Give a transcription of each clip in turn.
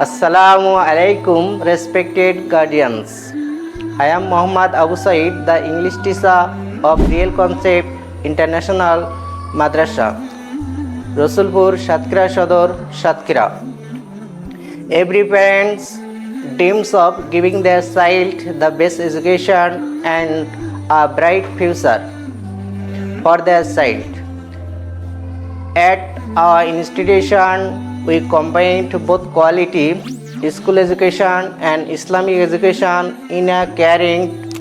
Assalamu alaikum, respected guardians. I am Muhammad Abu Said, the English teacher of Real Concept International Madrasa, Rasulpur, Satkira Sodor, Satkira. Every parent dreams of giving their child the best education and a bright future for their child. At our institution, we combine both quality school education and Islamic education in a caring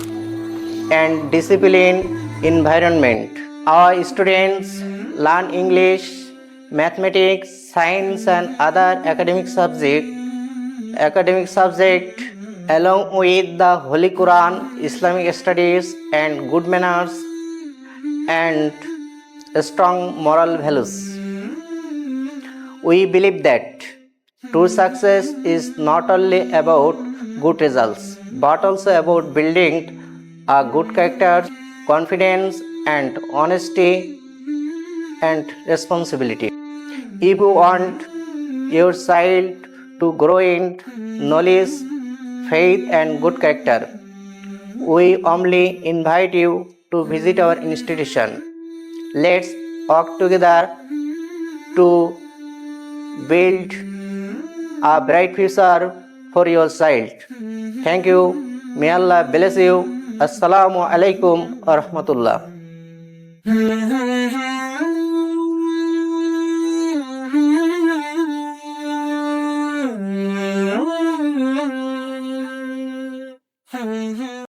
and disciplined environment. Our students learn English, mathematics, science, and other academic subject along with the Holy Quran, Islamic studies, and good manners and strong moral values. We believe that true success is not only about good results but also about building a good character, confidence, and honesty and responsibility. If you want your child to grow in knowledge, faith, and good character, we humbly invite you to visit our institution. Let's work together to build a bright future for your child. Thank you. May Allah bless you. Assalamu alaikum wa rahmatullah.